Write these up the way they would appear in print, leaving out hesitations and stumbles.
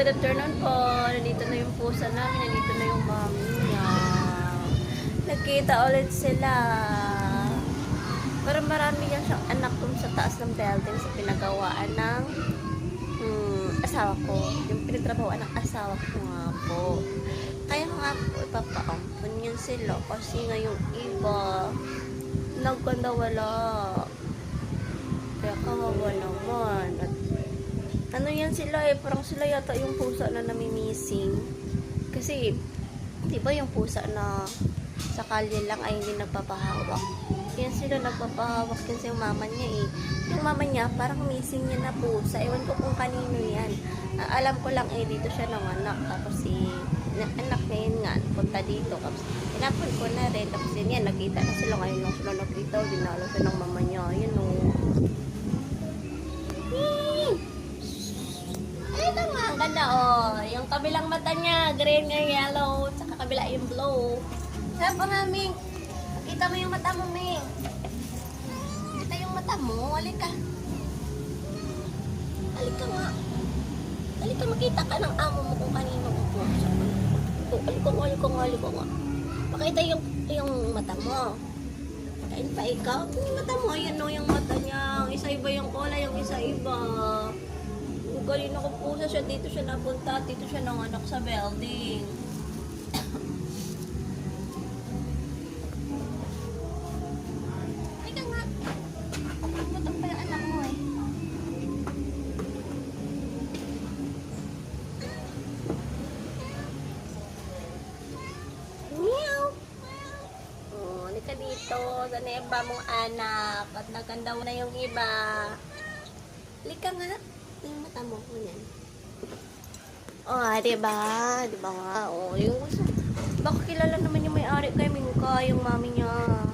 good afternoon po. Nandito na yung pusa namin. Nandito na yung mami niya. Nagkita ulit sila. Pero marami yan siyang anak dun sa taas ng building sa pinagawaan ng asawa ko. Yung pinagtrabahoan ng asawa ko nga po. Kaya nga po, ipapaampun yun sila. Kasi nga yung iba, nagkanda wala. Kaya kawawa naman. At ano yan sila parang sila yata yung pusa na nami-missing. Kasi, di ba yung pusa na sa kalye lang ay hindi nagpapahawak. Yan sila nagpapahawak yan sa yung mama niya Yung mama niya, parang missing niya na pusa. Ewan ko kung kanino yan. Alam ko lang dito siya nanganak. Tapos anak niya yun nga, punta dito. Tapos, pinapon ko na rin. Tapos yun yan, nakita na sila. Ngayon lang sila nakita. Dinalo siya ng mama niya. Yun o. Ito nga, ang ganda yung kabilang mata niya, green nga yellow, saka kabila yung blue. Sarap nga, Ming. Kita mo yung mata mo, Ming. Kita yung mata mo. Halika. Halika nga. Halika, makita ka ng amo mo kung kanino ko po. Halika nga. Makita yung mata mo. Kain pa ikaw. Yung mata mo, yun o, yung mata niya. Isa iba yung kulay, yung isa iba. Kanina ko po siya, dito siya napunta, dito siya nanganak sa building. Ay ka nga. Matang pa yung anak mo Meow! Oh, halika dito. Sana yung iba mong anak. At naganda na yung iba. Halika nga. Yung mata mo ko yan. Diba? Diba nga? Yung baka kilala naman yung may-ari kay Mingka, yung mami niya.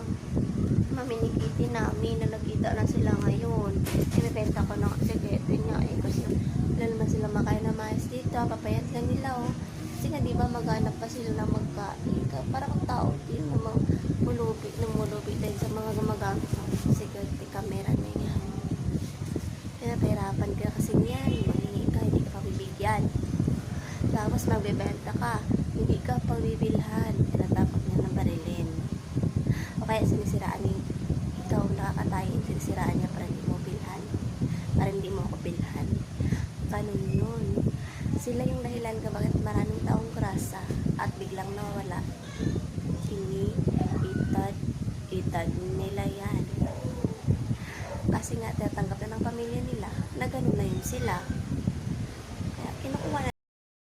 Mami ni Kitty namin, na nagkita na sila ngayon. Pinipenta ko na kasi kito niya kasi wala naman sila makain na mais dito. Papayat lang nila Kasi nga diba maghanap pa sila na magkain. Parang tao din namang mulupit din sa mga gumagamit ng security camera na yan. Pinapahirapan ka kasi niyan, manghingi ka, hindi ka pabibigyan. Tapos magbebenta ka, hindi ka pagbibilhan, tinatapos niya ng barilin. O kaya sinisiraan niya, ikaw nakakatayin, sinisiraan niya para hindi mo bilhan, para hindi mo ako bilhan. Ganun yun. Sila yung dahilan ka bakit maraming taong grasa at biglang nawala. Itad nila yan. Kasi nga, tatanggap na ng pamilya nila na ganun na yun sila.